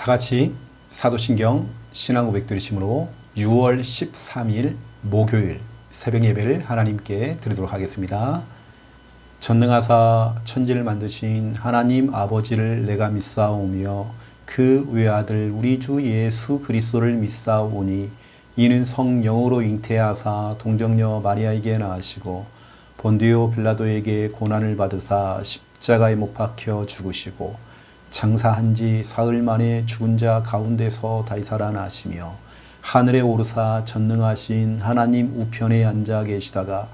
같이 사도신경 신앙고백 들으심으로 6월 13일 목요일 새벽 예배를 하나님께 드리도록 하겠습니다. 전능하사 천지를 만드신 하나님 아버지를 내가 믿사오며 그 외아들 우리 주 예수 그리스도를 믿사오니 이는 성령으로 잉태하사 동정녀 마리아에게 낳으시고 본디오 빌라도에게 고난을 받으사 십자가에 못 박혀 죽으시고 장사한 지 사흘 만에 죽은 자 가운데서 다시 살아나시며 하늘에 오르사 전능하신 하나님 우편에 앉아 계시다가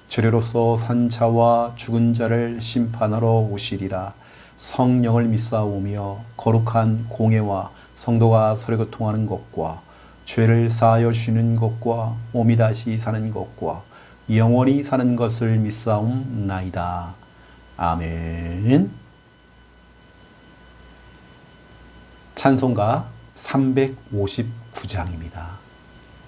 주례로서 산 자와 죽은 자를 심판하러 오시리라. 성령을 믿사오며 거룩한 공예와 성도가 서로 교통하는 것과 죄를 사하여 주시는 것과 몸이 다시 사는 것과 영원히 사는 것을 믿사옵나이다. 아멘. 찬송가 359장입니다.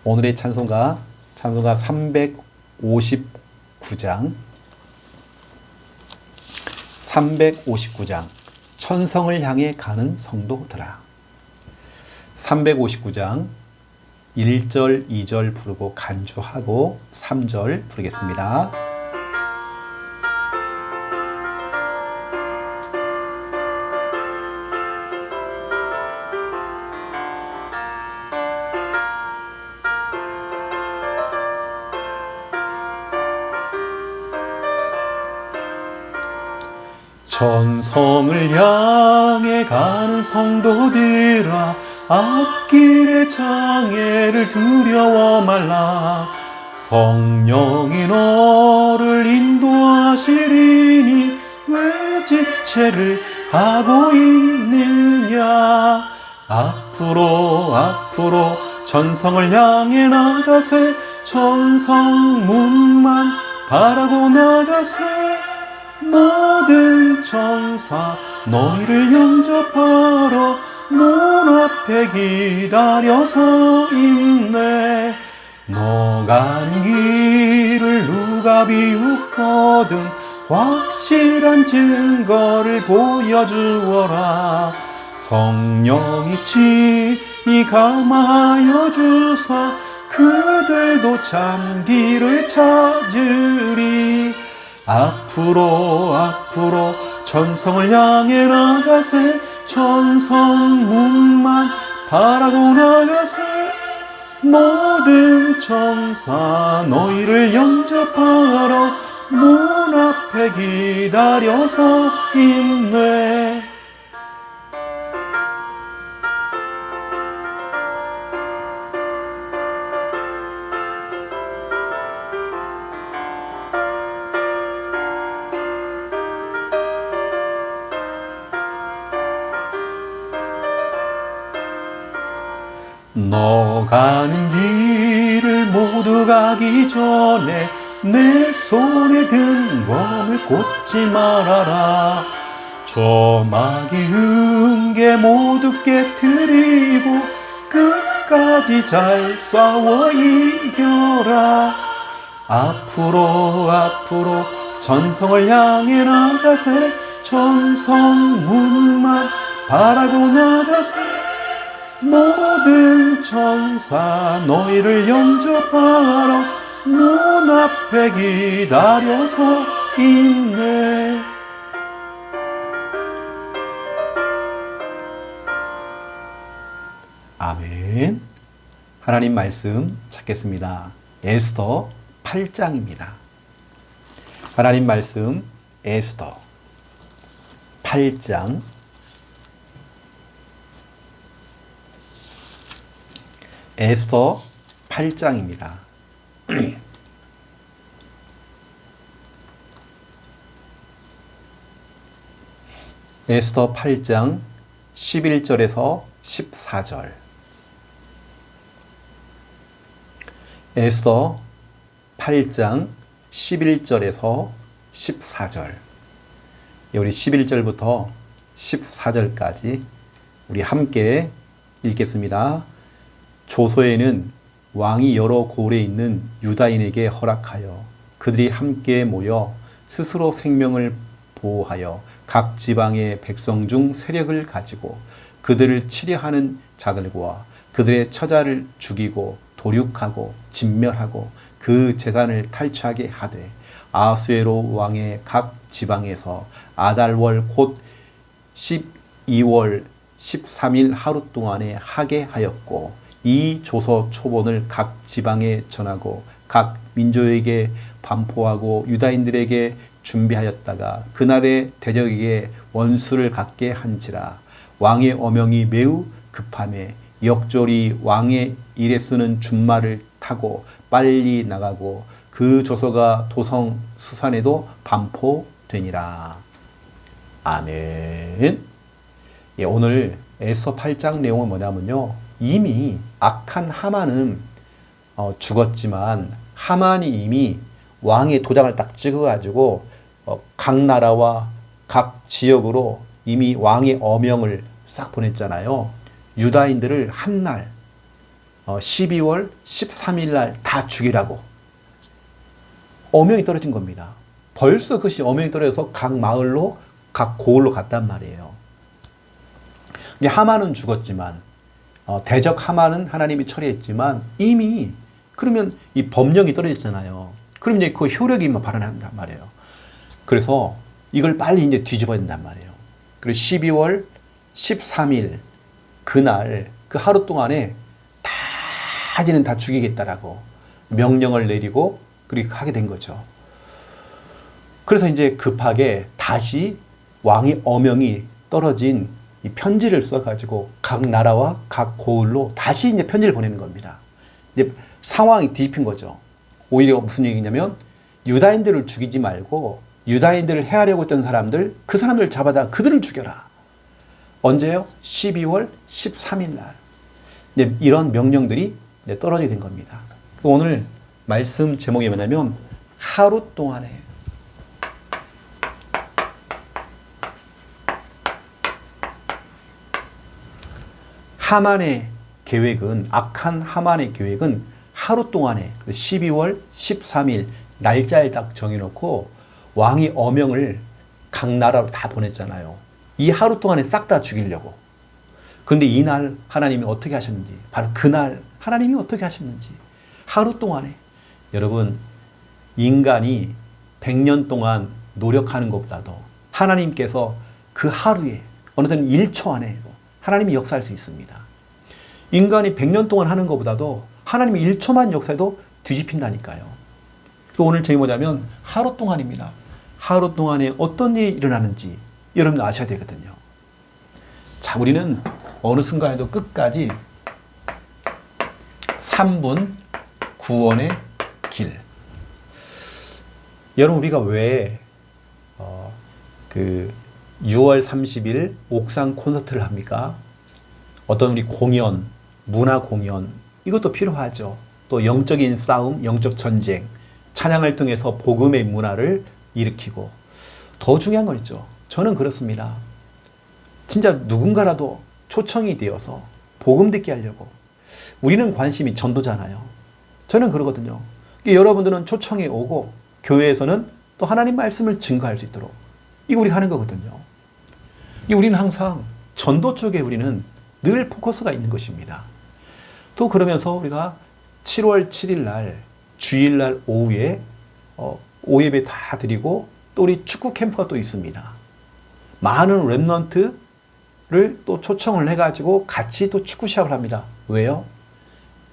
오늘의 찬송가 359장 359장 천성을 향해 가는 성도들아. 359장 1절, 2절 부르고 간주하고 3절 부르겠습니다. 천성을 향해 가는 성도들아, 앞길의 장애를 두려워 말라. 성령이 너를 인도하시리니 왜 지체를 하고 있느냐. 앞으로 천성을 향해 나가세. 천성문만 바라고 나가세. 모든 천사 너희를 영접하러 문 앞에 기다려서 있네. 너 가는 길을 누가 비웃거든 확실한 증거를 보여주어라. 성령이 친히 감하여 주사 그들도 참 길을 찾으리. 앞으로 천성을 향해 나가세. 천성문만 바라고 나가세. 모든 천사 너희를 영접하러 문 앞에 기다려서 있네. 너 가는 길을 모두 가기 전에 내 손에 든 검을 꽂지 말아라. 조막이 은게 모두 깨트리고 끝까지 잘 싸워 이겨라. 앞으로 천성을 향해 나가세. 천성문만 바라고 나가세. 모든 천사 너희를 영접하러 문 앞에 기다려서 있네. 아멘. 하나님 말씀 찾겠습니다. 에스더 8장입니다. 하나님 말씀 에스더 8장 에스더 8장입니다. 에스더 8장 11절에서 14절. 에스더 8장 11절에서 14절. 우리 11절부터 14절까지 우리 함께 읽겠습니다. 조서에는 왕이 여러 고을에 있는 유다인에게 허락하여 그들이 함께 모여 스스로 생명을 보호하여 각 지방의 백성 중 세력을 가지고 그들을 치려하는 자들과 그들의 처자를 죽이고 도륙하고 진멸하고 그 재산을 탈취하게 하되 아수에로 왕의 각 지방에서 아달월 곧 12월 13일 하루 동안에 하게 하였고 이 조서 초본을 각 지방에 전하고 각 민족에게 반포하고 유다인들에게 준비하였다가 그날에 대적에게 원수를 갖게 한지라. 왕의 어명이 매우 급함에 역졸이 왕의 일에 쓰는 준말을 타고 빨리 나가고 그 조서가 도성 수산에도 반포되니라. 아멘. 예, 오늘 에스더 8장 내용은 뭐냐면요, 이미 악한 하만은 죽었지만 하만이 이미 왕의 도장을 딱 찍어가지고 각 나라와 각 지역으로 이미 왕의 어명을 싹 보냈잖아요. 유다인들을 한 날 12월 13일 날 다 죽이라고 어명이 떨어진 겁니다. 벌써 그것이 어명이 떨어져서 각 마을로 각 고을로 갔단 말이에요. 하만은 죽었지만 대적 하만은 하나님이 처리했지만 이미 그러면 이 법령이 떨어졌잖아요. 그럼 이제 그 효력이 발현한단 말이에요. 그래서 이걸 빨리 이제 뒤집어야 된단 말이에요. 그리고 12월 13일 그날 그 하루 동안에 다지는 다 죽이겠다라고 명령을 내리고 그렇게 하게 된 거죠. 그래서 이제 급하게 다시 왕의 어명이 떨어진 이 편지를 써가지고 각 나라와 각 고을로 다시 이제 편지를 보내는 겁니다. 이제 상황이 뒤집힌 거죠. 오히려 무슨 얘기냐면 유다인들을 죽이지 말고 유다인들을 해하려고 했던 사람들, 그 사람들을 잡아다 그들을 죽여라. 언제요? 12월 13일 날. 이제 이런 명령들이 이제 떨어지게 된 겁니다. 오늘 말씀 제목이 뭐냐면 하루 동안에 하만의 계획은, 악한 하만의 계획은 하루 동안에 12월 13일 날짜를 딱 정해놓고 왕이 어명을 각 나라로 다 보냈잖아요. 이 하루 동안에 싹 다 죽이려고. 그런데 이날 하나님이 어떻게 하셨는지, 바로 그날 하나님이 어떻게 하셨는지, 하루 동안에, 여러분, 인간이 100년 동안 노력하는 것보다도 하나님께서 그 하루에, 어느 때는 1초 안에도 하나님이 역사할 수 있습니다. 인간이 100년 동안 하는 것보다도 하나님이 1초만 역사해도 뒤집힌다니까요. 오늘 제목이 뭐냐면 하루 동안입니다. 하루 동안에 어떤 일이 일어나는지 여러분 아셔야 되거든요. 자, 우리는 어느 순간에도 끝까지 3분 구원의 길. 여러분, 우리가 왜 6월 30일 옥상 콘서트를 합니까? 어떤 우리 공연, 문화 공연, 이것도 필요하죠. 또 영적인 싸움, 영적 전쟁, 찬양을 통해서 복음의 문화를 일으키고, 더 중요한 건 있죠. 저는 그렇습니다. 진짜 누군가라도 초청이 되어서 복음 듣게 하려고. 우리는 관심이 전도잖아요. 저는 그러거든요. 여러분들은 초청에 오고 교회에서는 또 하나님 말씀을 증거할 수 있도록, 이거 우리가 하는 거거든요. 우리는 항상 전도 쪽에 우리는 늘 포커스가 있는 것입니다. 또 그러면서 우리가 7월 7일 날 주일날 오후에 오예배 다 드리고, 또 우리 축구 캠프가 또 있습니다. 많은 랩넌트를 또 초청을 해가지고 같이 또 축구 시합을 합니다. 왜요?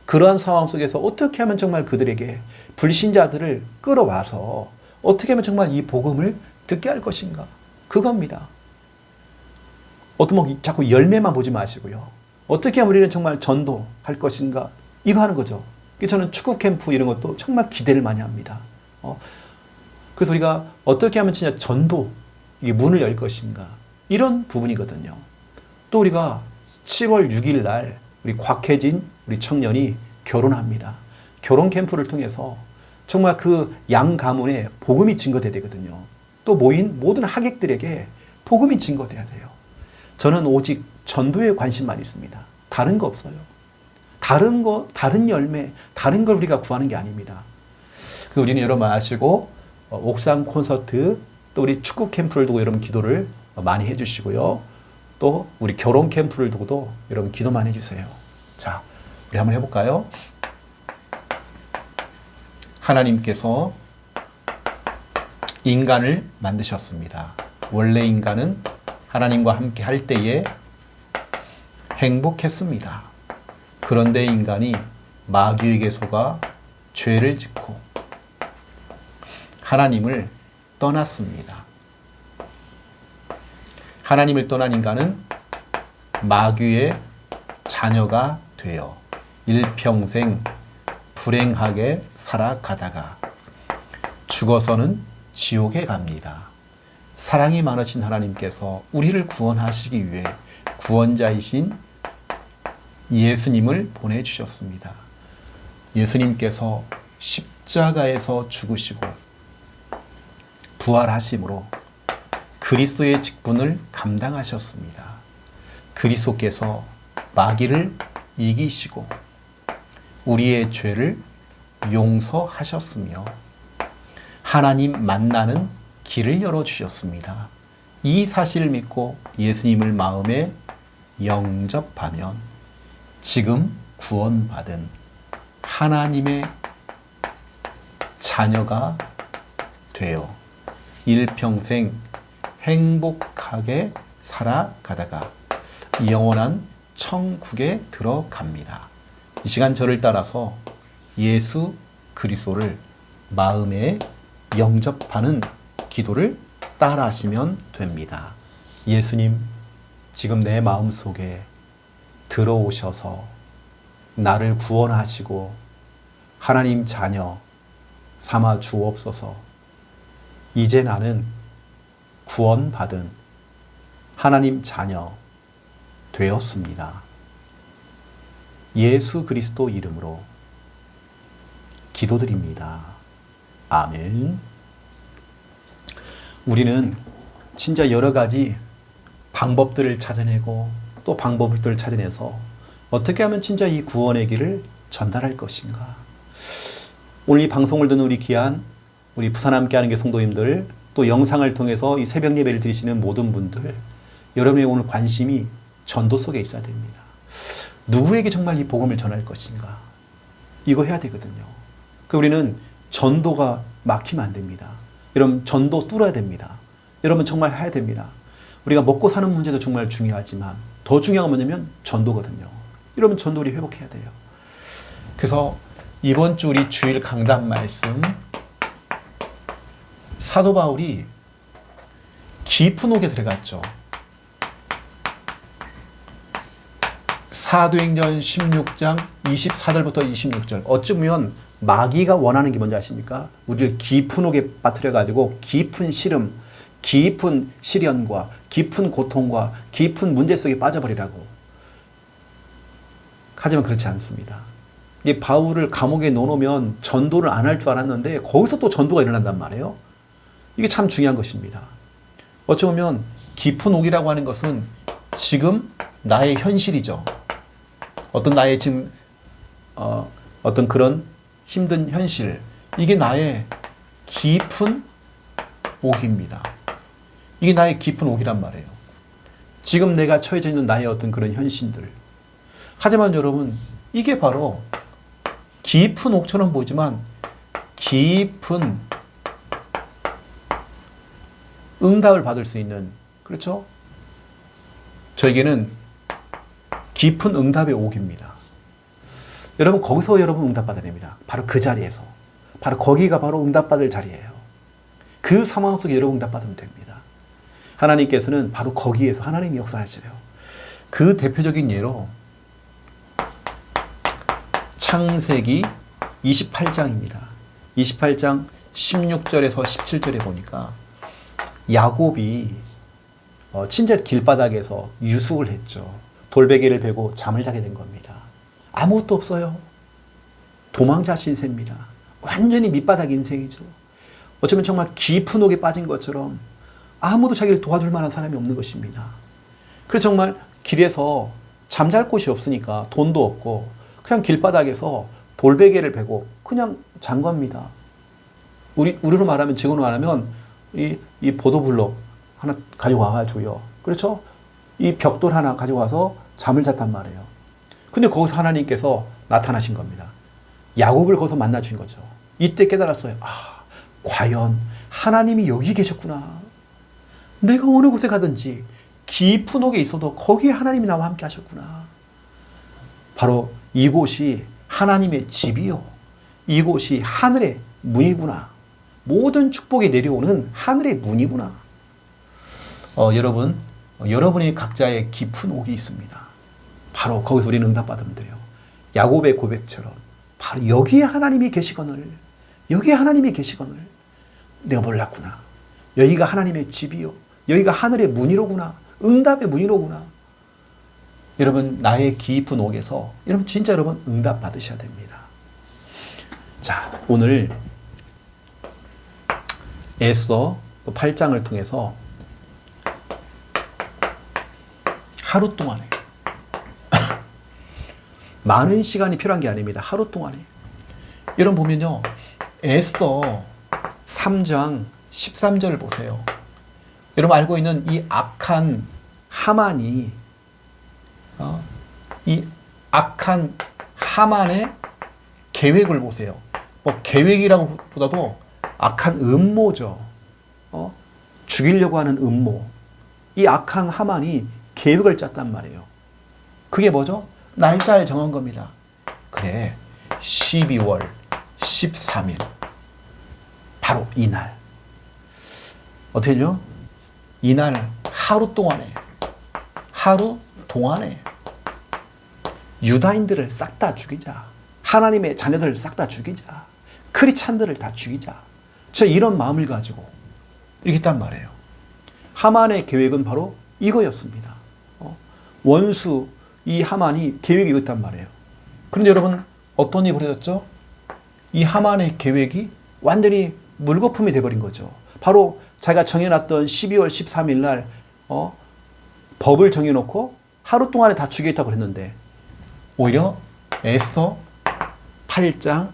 그러한 상황 속에서 어떻게 하면 정말 그들에게, 불신자들을 끌어와서 어떻게 하면 정말 이 복음을 듣게 할 것인가, 그겁니다. 어떤 자꾸 열매만 보지 마시고요. 어떻게 하면 우리는 정말 전도할 것인가, 이거 하는 거죠. 저는 축구 캠프 이런 것도 정말 기대를 많이 합니다. 그래서 우리가 어떻게 하면 진짜 전도, 이게 문을 열 것인가, 이런 부분이거든요. 또 우리가 7월 6일 날 우리 곽혜진 우리 청년이 결혼합니다. 결혼 캠프를 통해서 정말 그 양 가문에 복음이 증거돼야 되거든요. 또 모인 모든 하객들에게 복음이 증거돼야 돼요. 저는 오직 전도에 관심만 있습니다. 다른 거 없어요. 다른 열매, 다른 걸 우리가 구하는 게 아닙니다. 우리는 여러분 아시고, 옥상 콘서트, 또 우리 축구 캠프를 두고 여러분 기도를 많이 해주시고요. 또 우리 결혼 캠프를 두고도 여러분 기도 많이 해주세요. 자, 우리 한번 해볼까요? 하나님께서 인간을 만드셨습니다. 원래 인간은 하나님과 함께 할 때에 행복했습니다. 그런데 인간이 마귀에게 속아 죄를 짓고 하나님을 떠났습니다. 하나님을 떠난 인간은 마귀의 자녀가 되어 일평생 불행하게 살아가다가 죽어서는 지옥에 갑니다. 사랑이 많으신 하나님께서 우리를 구원하시기 위해 구원자이신 예수님을 보내주셨습니다. 예수님께서 십자가에서 죽으시고 부활하심으로 그리스도의 직분을 감당하셨습니다. 그리스도께서 마귀를 이기시고 우리의 죄를 용서하셨으며 하나님 만나는 길을 열어주셨습니다. 이 사실을 믿고 예수님을 마음에 영접하면 지금 구원받은 하나님의 자녀가 되어 일평생 행복하게 살아가다가 영원한 천국에 들어갑니다. 이 시간 저를 따라서 예수 그리스도를 마음에 영접하는 기도를 따라하시면 됩니다. 예수님, 지금 내 마음속에 들어오셔서 나를 구원하시고 하나님 자녀 삼아 주옵소서. 이제 나는 구원받은 하나님 자녀 되었습니다. 예수 그리스도 이름으로 기도드립니다. 아멘. 우리는 진짜 여러 가지 방법들을 찾아내고 또 방법들을 찾아내서 어떻게 하면 진짜 이 구원의 길을 전달할 것인가. 오늘 이 방송을 듣는 우리 귀한 우리 부산 함께하는 게 성도님들, 또 영상을 통해서 이 새벽 예배를 드리시는 모든 분들, 여러분의 오늘 관심이 전도 속에 있어야 됩니다. 누구에게 정말 이 복음을 전할 것인가. 이거 해야 되거든요. 그 우리는 전도가 막히면 안 됩니다. 여러분, 전도 뚫어야 됩니다. 여러분, 정말 해야 됩니다. 우리가 먹고 사는 문제도 정말 중요하지만 더 중요한 건 뭐냐면 전도거든요. 여러분, 전도 우리 회복해야 돼요. 그래서 이번 주 우리 주일 강단 말씀, 사도 바울이 깊은 옥에 들어갔죠. 사도행전 16장 24절부터 26절. 어쩌면 마귀가 원하는 게 뭔지 아십니까? 우리를 깊은 옥에 빠뜨려가지고 깊은 시름, 깊은 시련과 깊은 고통과 깊은 문제 속에 빠져버리라고. 하지만 그렇지 않습니다. 이 바울을 감옥에 넣어놓으면 전도를 안 할 줄 알았는데 거기서 또 전도가 일어난단 말이에요. 이게 참 중요한 것입니다. 어쩌면 깊은 옥이라고 하는 것은 지금 나의 현실이죠. 어떤 나의 지금 어떤 그런 힘든 현실, 이게 나의 깊은 옥입니다. 이게 나의 깊은 옥이란 말이에요. 지금 내가 처해져 있는 나의 어떤 그런 현실들. 하지만 여러분, 이게 바로 깊은 옥처럼 보이지만 깊은 응답을 받을 수 있는, 그렇죠? 저에게는 깊은 응답의 옥입니다. 여러분, 거기서 여러분 응답받아야 됩니다. 바로 그 자리에서. 바로 거기가 바로 응답받을 자리예요. 그 상황 속에 여러분 응답받으면 됩니다. 하나님께서는 바로 거기에서 하나님이 역사하셔요. 그 대표적인 예로 창세기 28장입니다. 28장 16절에서 17절에 보니까 야곱이 친제 길바닥에서 유숙을 했죠. 돌베개를 베고 잠을 자게 된 겁니다. 아무것도 없어요. 도망자 신세입니다. 완전히 밑바닥 인생이죠. 어쩌면 정말 깊은 옥에 빠진 것처럼 아무도 자기를 도와줄 만한 사람이 없는 것입니다. 그래서 정말 길에서 잠잘 곳이 없으니까 돈도 없고 그냥 길바닥에서 돌베개를 베고 그냥 잔 겁니다. 우리로 말하면, 지금으로 말하면 이 보도블록 하나 가지고 와가지고요. 그렇죠? 이 벽돌 하나 가져와서 잠을 잤단 말이에요. 근데 거기서 하나님께서 나타나신 겁니다. 야곱을 거기서 만나 주신 거죠. 이때 깨달았어요. 아, 과연 하나님이 여기 계셨구나. 내가 어느 곳에 가든지 깊은 옥에 있어도 거기에 하나님이 나와 함께 하셨구나. 바로 이곳이 하나님의 집이요. 이곳이 하늘의 문이구나. 모든 축복이 내려오는 하늘의 문이구나. 여러분이 각자의 깊은 옥이 있습니다. 바로 거기서 우리는 응답받으면 돼요. 야곱의 고백처럼 바로 여기에 하나님이 계시거늘, 여기에 하나님이 계시거늘 내가 몰랐구나. 여기가 하나님의 집이요. 여기가 하늘의 문이로구나. 응답의 문이로구나. 여러분, 나의 깊은 옥에서 여러분 진짜 여러분 응답 받으셔야 됩니다. 자, 오늘 에스더 8장을 통해서 하루 동안에 많은 시간이 필요한 게 아닙니다. 하루 동안에. 여러분 보면요. 에스더 3장 13절 보세요. 여러분 알고 있는 이 악한 하만이 이 악한 하만의 계획을 보세요. 뭐 계획이라고 보다도 악한 음모죠. 죽이려고 하는 음모. 이 악한 하만이 계획을 짰단 말이에요. 그게 뭐죠? 날짜를 정한 겁니다. 그래, 12월 13일. 바로 이날. 어떻게 되죠? 이날 하루 동안에 유다인들을 싹 다 죽이자. 하나님의 자녀들을 싹 다 죽이자. 크리스찬들을 다 죽이자. 저 이런 마음을 가지고 이렇게 했단 말이에요. 하만의 계획은 바로 이거였습니다. 원수 이 하만이 계획이 이거였단 말이에요. 그런데 여러분 어떤 일이 벌어졌죠? 이 하만의 계획이 완전히 물거품이 돼버린 거죠. 바로 자기가 정해놨던 12월 13일 날 법을 정해놓고 하루 동안에 다 죽이겠다고 했는데 오히려 에스더 8장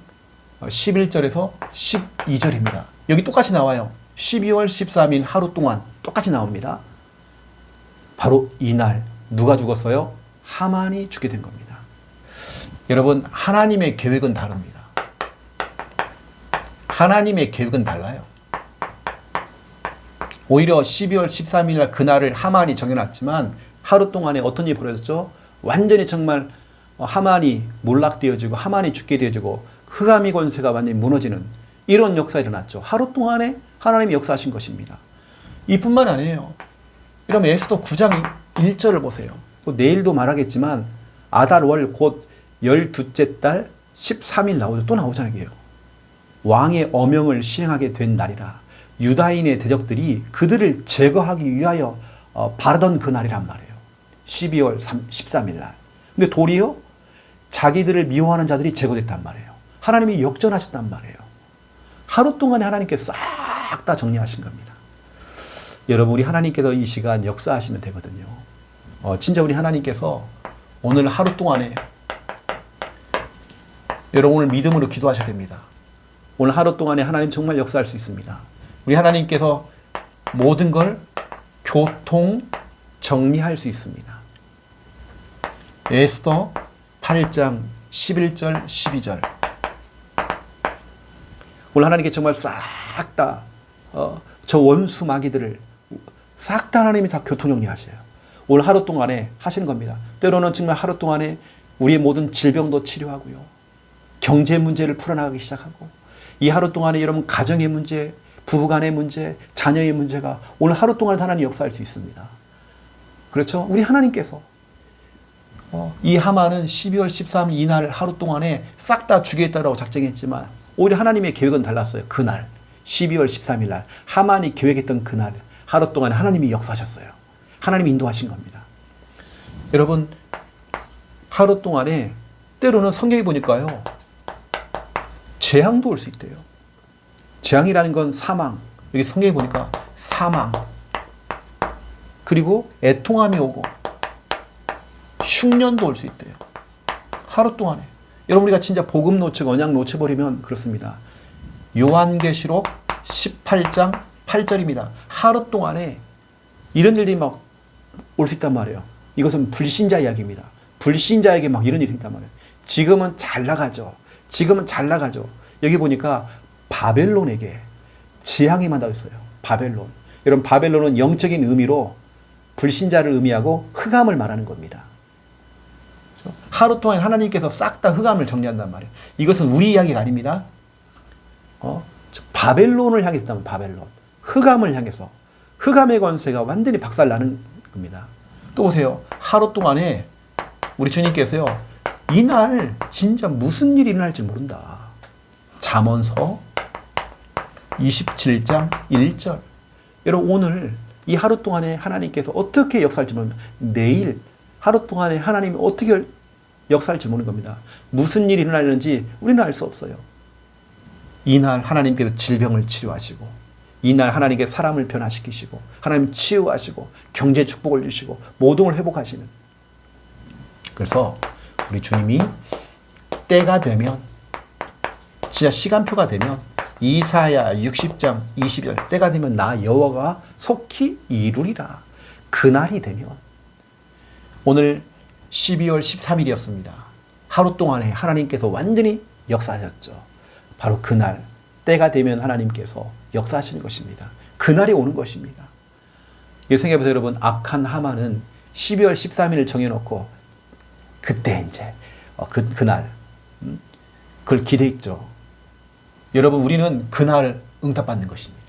11절에서 12절입니다. 여기 똑같이 나와요. 12월 13일 하루 동안 똑같이 나옵니다. 바로 이날 누가 죽었어요? 하만이 죽게 된 겁니다. 여러분, 하나님의 계획은 다릅니다. 하나님의 계획은 달라요. 오히려 12월 13일 날 그날을 하만이 정해놨지만 하루 동안에 어떤 일이 벌어졌죠? 완전히 정말 하만이 몰락되어지고 하만이 죽게 되어지고 흑암의 권세가 완전히 무너지는 이런 역사가 일어났죠. 하루 동안에 하나님이 역사하신 것입니다. 이뿐만 아니에요. 여러분 에스더 9장 1절을 보세요. 또 내일도 말하겠지만 아달월 곧 12째 달 13일 나오죠. 또 나오잖아요. 왕의 어명을 시행하게 된 날이라 유다인의 대적들이 그들을 제거하기 위하여 바르던 그 날이란 말이에요. 12월 13일 날. 근데 도리어 자기들을 미워하는 자들이 제거됐단 말이에요. 하나님이 역전하셨단 말이에요. 하루 동안에 하나님께서 싹 다 정리하신 겁니다. 여러분, 우리 하나님께서 이 시간 역사하시면 되거든요. 진짜 우리 하나님께서 오늘 하루 동안에 여러분 오늘 믿음으로 기도하셔야 됩니다. 오늘 하루 동안에 하나님 정말 역사할 수 있습니다. 우리 하나님께서 모든 걸 교통 정리할 수 있습니다. 에스더 8장 11절 12절. 오늘 하나님께 정말 싹 다 저 원수 마귀들을 싹 다 하나님이 다 교통 정리하셔요. 오늘 하루 동안에 하시는 겁니다. 때로는 정말 하루 동안에 우리의 모든 질병도 치료하고요. 경제 문제를 풀어나가기 시작하고 이 하루 동안에 여러분 가정의 문제, 부부간의 문제, 자녀의 문제가 오늘 하루 동안에 하나님 역사할 수 있습니다. 그렇죠? 우리 하나님께서 이 하만은 12월 13일 이날 하루 동안에 싹 다 죽이겠다라고 작정했지만 오히려 하나님의 계획은 달랐어요. 그날 12월 13일 날 하만이 계획했던 그날 하루 동안에 하나님이 역사하셨어요. 하나님이 인도하신 겁니다. 여러분 하루 동안에 때로는 성경에 보니까요. 재앙도 올 수 있대요. 재앙이라는 건 사망. 여기 성경에 보니까 사망. 그리고 애통함이 오고 흉년도 올 수 있대요. 하루 동안에. 여러분 우리가 진짜 복음 놓치고 언약 놓쳐버리면 그렇습니다. 요한계시록 18장 8절입니다. 하루 동안에 이런 일들이 막 올 수 있단 말이에요. 이것은 불신자 이야기입니다. 불신자에게 막 이런 일이 있단 말이에요. 지금은 잘 나가죠. 지금은 잘 나가죠. 여기 보니까 바벨론에게 재앙이 임한다고 했어요. 바벨론. 여러분, 바벨론은 영적인 의미로 불신자를 의미하고 흑암을 말하는 겁니다. 그렇죠? 하루 동안 하나님께서 싹 다 흑암을 정리한단 말이에요. 이것은 우리 이야기가 아닙니다. 바벨론을 향해서 있다면 바벨론. 흑암을 향해서. 흑암의 권세가 완전히 박살나는 겁니다. 또 보세요. 하루 동안에 우리 주님께서요, 이날 진짜 무슨 일이 일어날지 모른다. 잠언서 27장 1절. 여러분, 오늘 이 하루 동안에 하나님께서 어떻게 역사할지 모릅니다. 내일 하루 동안에 하나님이 어떻게 역사할지 모르는 겁니다. 무슨 일이 일어나는지 우리는 알 수 없어요. 이날 하나님께서 질병을 치료하시고, 이날 하나님께 사람을 변화시키시고, 하나님 치유하시고, 경제 축복을 주시고, 모든 걸 회복하시는. 그래서 우리 주님이 때가 되면, 진짜 시간표가 되면, 이사야 60장 20절, 때가 되면 나 여호와가 속히 이루리라. 그날이 되면, 오늘 12월 13일이었습니다. 하루 동안에 하나님께서 완전히 역사하셨죠. 바로 그날, 때가 되면 하나님께서 역사하시는 것입니다. 그날이 오는 것입니다. 생각해보세요, 여러분. 악한 하만은 12월 13일을 정해놓고 그때 이제 그날 그걸 기대했죠. 여러분, 우리는 그날 응답받는 것입니다.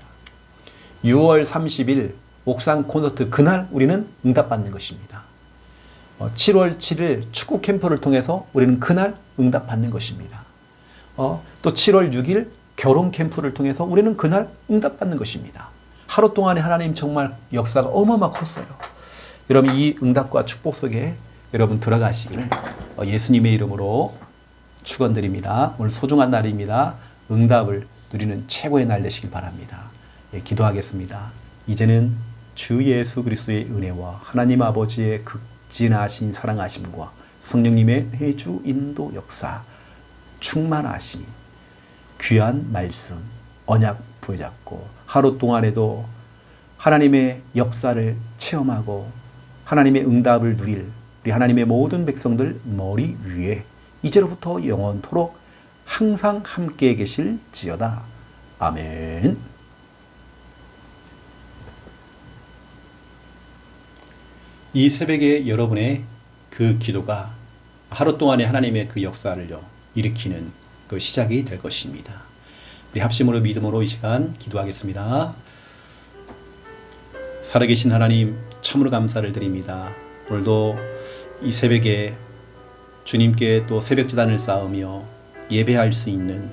6월 30일 옥상 콘서트, 그날 우리는 응답받는 것입니다. 7월 7일 축구 캠프를 통해서 우리는 그날 응답받는 것입니다. 또 7월 6일 결혼 캠프를 통해서 우리는 그날 응답받는 것입니다. 하루 동안에 하나님 정말 역사가 어마어마하게 컸어요. 여러분, 이 응답과 축복 속에 여러분 들어가시기를 예수님의 이름으로 축원드립니다. 오늘 소중한 날입니다. 응답을 누리는 최고의 날 되시길 바랍니다. 기도하겠습니다. 이제는 주 예수 그리스도의 은혜와 하나님 아버지의 극진하신 사랑하심과 성령님의 내주 인도 역사, 충만하심이 귀한 말씀, 언약 부여잡고 하루 동안에도 하나님의 역사를 체험하고 하나님의 응답을 누릴 우리 하나님의 모든 백성들 머리 위에 이제로부터 영원토록 항상 함께 계실지어다. 아멘. 이 새벽에 여러분의 그 기도가 하루 동안의 하나님의 그 역사를요 일으키는 그 시작이 될 것입니다. 우리 합심으로 믿음으로 이 시간 기도하겠습니다. 살아계신 하나님, 참으로 감사를 드립니다. 오늘도 이 새벽에 주님께 또 새벽 제단을 쌓으며 예배할 수 있는,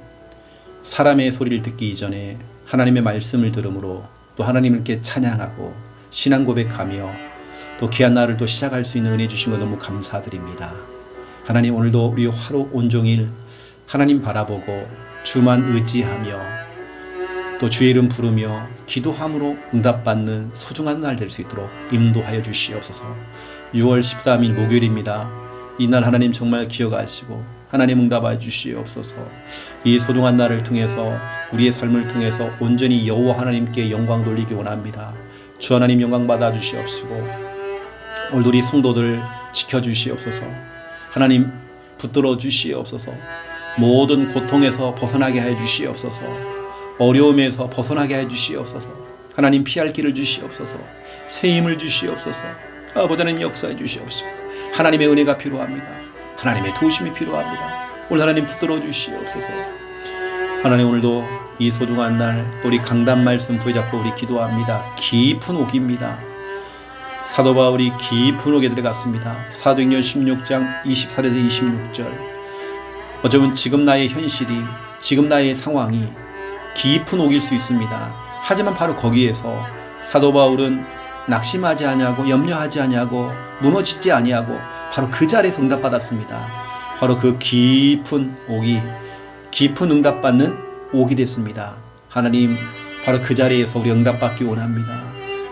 사람의 소리를 듣기 이전에 하나님의 말씀을 들음으로 또 하나님께 찬양하고 신앙 고백하며 또 귀한 날을 또 시작할 수 있는 은혜 주신 것 너무 감사드립니다. 하나님, 오늘도 우리 하루 온종일 하나님 바라보고 주만 의지하며 또 주의 이름 부르며 기도함으로 응답받는 소중한 날 될 수 있도록 인도하여 주시옵소서. 6월 13일 목요일입니다. 이날 하나님 정말 기억하시고 하나님 응답하여 주시옵소서. 이 소중한 날을 통해서 우리의 삶을 통해서 온전히 여호와 하나님께 영광 돌리기 원합니다. 주 하나님 영광 받아 주시옵시고 오늘 우리 성도들 지켜주시옵소서. 하나님 붙들어 주시옵소서. 모든 고통에서 벗어나게 해 주시옵소서. 어려움에서 벗어나게 해 주시옵소서. 하나님 피할 길을 주시옵소서. 새 힘을 주시옵소서. 아버지 하나님 역사해 주시옵소서. 하나님의 은혜가 필요합니다. 하나님의 도우심이 필요합니다. 오늘 하나님 붙들어 주시옵소서. 하나님, 오늘도 이 소중한 날 우리 강단 말씀 부여잡고 우리 기도합니다. 깊은 옥입니다. 사도 바울이 깊은 옥에 들어갔습니다. 사도행전 16장 24절에서 26절. 어쩌면 지금 나의 현실이, 지금 나의 상황이 깊은 옥일 수 있습니다. 하지만 바로 거기에서 사도 바울은 낙심하지 아니하고 염려하지 아니하고 무너지지 아니하고 바로 그 자리에서 응답받았습니다. 바로 그 깊은 옥이 깊은 응답받는 옥이 됐습니다. 하나님, 바로 그 자리에서 우리 응답받기 원합니다.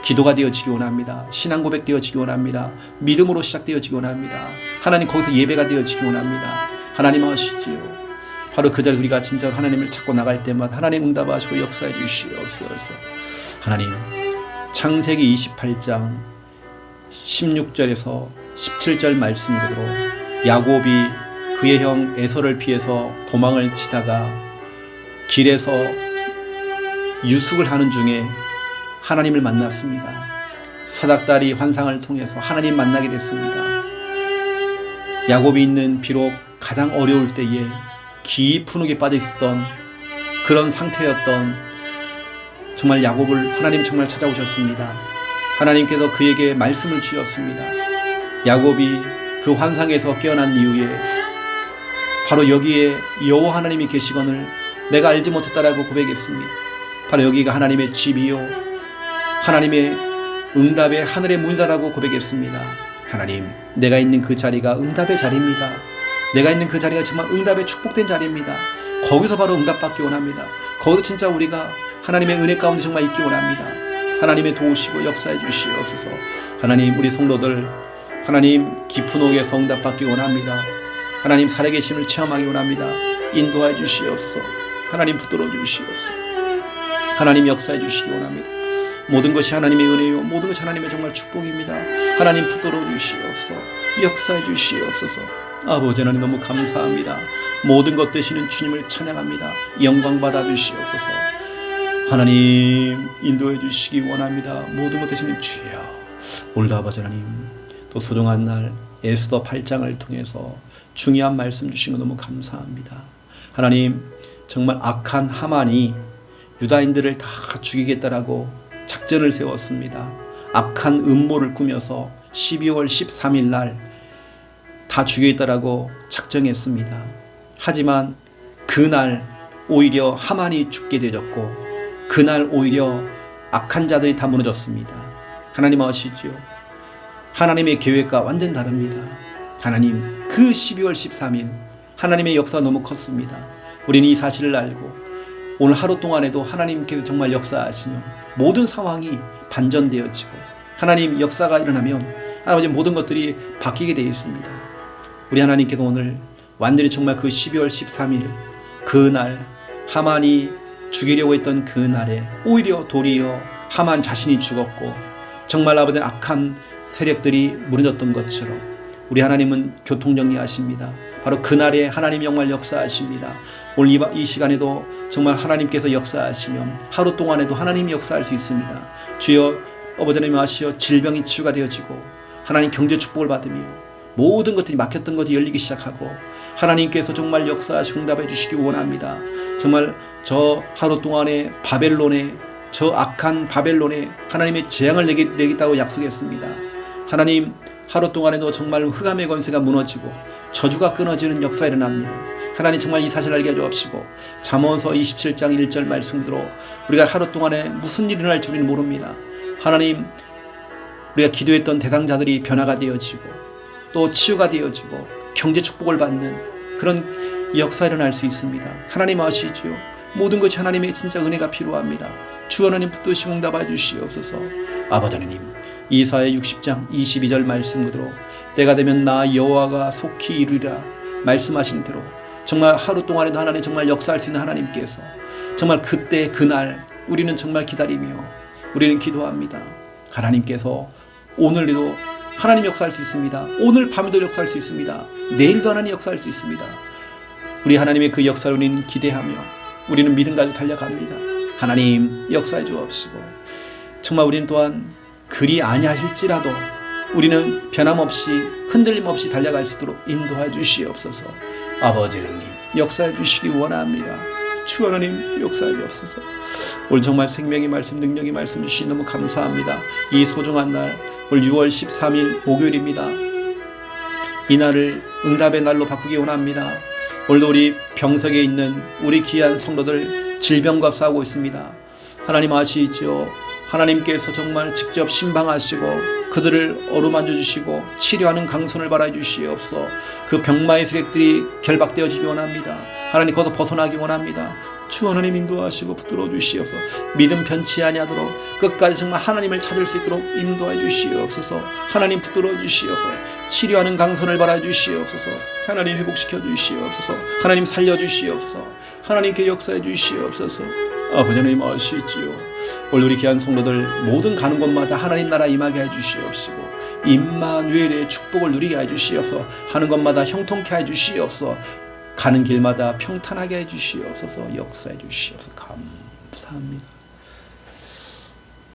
기도가 되어지기 원합니다. 신앙 고백 되어지기 원합니다. 믿음으로 시작되어지기 원합니다. 하나님, 거기서 예배가 되어지기 원합니다. 하나님 하시지요. 바로 그 자리에서 우리가 진짜로 하나님을 찾고 나갈 때마다 하나님 응답하시고 역사해 주시옵소서. 하나님, 창세기 28장 16절에서 17절 말씀 그대로 야곱이 그의 형 에서를 피해서 도망을 치다가 길에서 유숙을 하는 중에 하나님을 만났습니다. 사닥다리 환상을 통해서 하나님 만나게 됐습니다. 야곱이 있는 비록 가장 어려울 때에 깊은 흙에 빠져 있었던 그런 상태였던 정말 야곱을 하나님 정말 찾아오셨습니다. 하나님께서 그에게 말씀을 주셨습니다. 야곱이 그 환상에서 깨어난 이후에 바로 여기에 여호와 하나님이 계시거늘 내가 알지 못했다라고 고백했습니다. 바로 여기가 하나님의 집이요 하나님의 응답의 하늘의 문이다라고 고백했습니다. 하나님, 내가 있는 그 자리가 응답의 자리입니다. 내가 있는 그 자리가 정말 응답의 축복된 자리입니다. 거기서 바로 응답받기 원합니다. 거기서 진짜 우리가 하나님의 은혜 가운데 정말 있기 원합니다. 하나님의 도우시고 역사해 주시옵소서. 하나님, 우리 성도들 하나님 깊은 옥에서 응답받기 원합니다. 하나님 살아계심을 체험하기 원합니다. 인도해 주시옵소서. 하나님 붙들어 주시옵소서. 하나님 역사해 주시기 원합니다. 모든 것이 하나님의 은혜요 모든 것이 하나님의 정말 축복입니다. 하나님 붙들어 주시옵소서. 역사해 주시옵소서. 아버지 하나님 너무 감사합니다. 모든 것 되시는 주님을 찬양합니다. 영광 받아 주시옵소서. 하나님 인도해 주시기 원합니다. 모든 것 되시는 주여. 오늘도 아버지 하나님 또 소중한 날 에스더 8장을 통해서 중요한 말씀 주신 거 너무 감사합니다. 하나님 정말 악한 하만이 유다인들을 다 죽이겠다라고 작전을 세웠습니다. 악한 음모를 꾸며서 12월 13일 날 다 죽이겠다라고 작정했습니다. 하지만 그날 오히려 하만이 죽게 되었고 그날 오히려 악한 자들이 다 무너졌습니다. 하나님 아시죠? 하나님의 계획과 완전 다릅니다. 하나님 그 12월 13일 하나님의 역사가 너무 컸습니다. 우리는 이 사실을 알고 오늘 하루 동안에도 하나님께서 정말 역사하시며 모든 상황이 반전되어지고 하나님 역사가 일어나면 하나님 모든 것들이 바뀌게 되어 있습니다. 우리 하나님께서 오늘 완전히 정말 그 12월 13일 그날 하만이 죽이려고 했던 그날에 오히려 도리어 하만 자신이 죽었고 정말 아버지는 악한 세력들이 무너졌던 것처럼 우리 하나님은 교통정리하십니다. 바로 그날에 하나님 정말 역사하십니다. 오늘 이 시간에도 정말 하나님께서 역사하시면 하루 동안에도 하나님이 역사할 수 있습니다. 주여 아버지 하나님 아시어 질병이 치유가 되어지고 하나님 경제 축복을 받으며 모든 것들이 막혔던 것이 열리기 시작하고 하나님께서 정말 역사하시고 응답해 주시기 원합니다. 정말 저 하루 동안에 바벨론에 저 악한 바벨론에 하나님의 재앙을 내겠다고 약속했습니다. 하나님 하루 동안에도 정말 흑암의 권세가 무너지고 저주가 끊어지는 역사가 일어납니다. 하나님 정말 이 사실을 알게 해주옵시고 잠언서 27장 1절 말씀대로 우리가 하루 동안에 무슨 일이 일어날지 우리는 모릅니다. 하나님 우리가 기도했던 대상자들이 변화가 되어지고 또 치유가 되어지고 경제 축복을 받는 그런 역사가 일어날 수 있습니다. 하나님 아시죠? 모든 것이 하나님의 진짜 은혜가 필요합니다. 주 하나님 붙드시고 응답해 주시옵소서. 아버지 하나님 이사야 60장 22절 말씀 그대로 때가 되면 나 여호와가 속히 이루리라 말씀하신 대로 정말 하루 동안에도 하나님 정말 역사할 수 있는 하나님께서 정말 그때 그날 우리는 정말 기다리며 우리는 기도합니다. 하나님께서 오늘도 하나님 역사할 수 있습니다. 오늘 밤에도 역사할 수 있습니다. 내일도 하나님 역사할 수 있습니다. 우리 하나님의 그 역사를 우리는 기대하며 우리는 믿음 가지고 달려갑니다. 하나님 역사해 주옵시고 정말 우리는 또한 그리 아니하실지라도 우리는 변함없이 흔들림 없이 달려갈 수 있도록 인도해 주시옵소서. 아버지 하나님 역사해 주시기 원합니다. 주 하나님 역사해 주옵소서. 오늘 정말 생명의 말씀 능력의 말씀 주시니 너무 감사합니다. 이 소중한 날 오늘 6월 13일 목요일입니다. 이 날을 응답의 날로 바꾸기 원합니다. 오늘도 우리 병석에 있는 우리 귀한 성도들 질병과 싸우고 있습니다. 하나님 아시죠? 하나님께서 정말 직접 신방하시고 그들을 어루만져 주시고 치료하는 강선을 바라 주시옵소서. 그 병마의 세력들이 결박되어지기 원합니다. 하나님 거기서 벗어나기 원합니다. 주 하나님 인도하시고 붙들어 주시옵소서. 믿음 변치 아니하도록 끝까지 정말 하나님을 찾을 수 있도록 인도해 주시옵소서. 하나님 붙들어 주시옵소서. 치료하는 강선을 바라 주시옵소서. 하나님 회복시켜 주시옵소서. 하나님 살려 주시옵소서. 하나님께 역사해 주시옵소서. 아버지 하나님 아시지요? 오늘 우리 귀한 성도들 모든 가는 곳마다 하나님 나라 임하게 해 주시옵시고 임마누엘의 축복을 누리게 해주시옵소서. 하는 것마다 형통케 해주시옵소서. 가는 길마다 평탄하게 해주시옵소서. 역사해 주시옵소서. 감사합니다.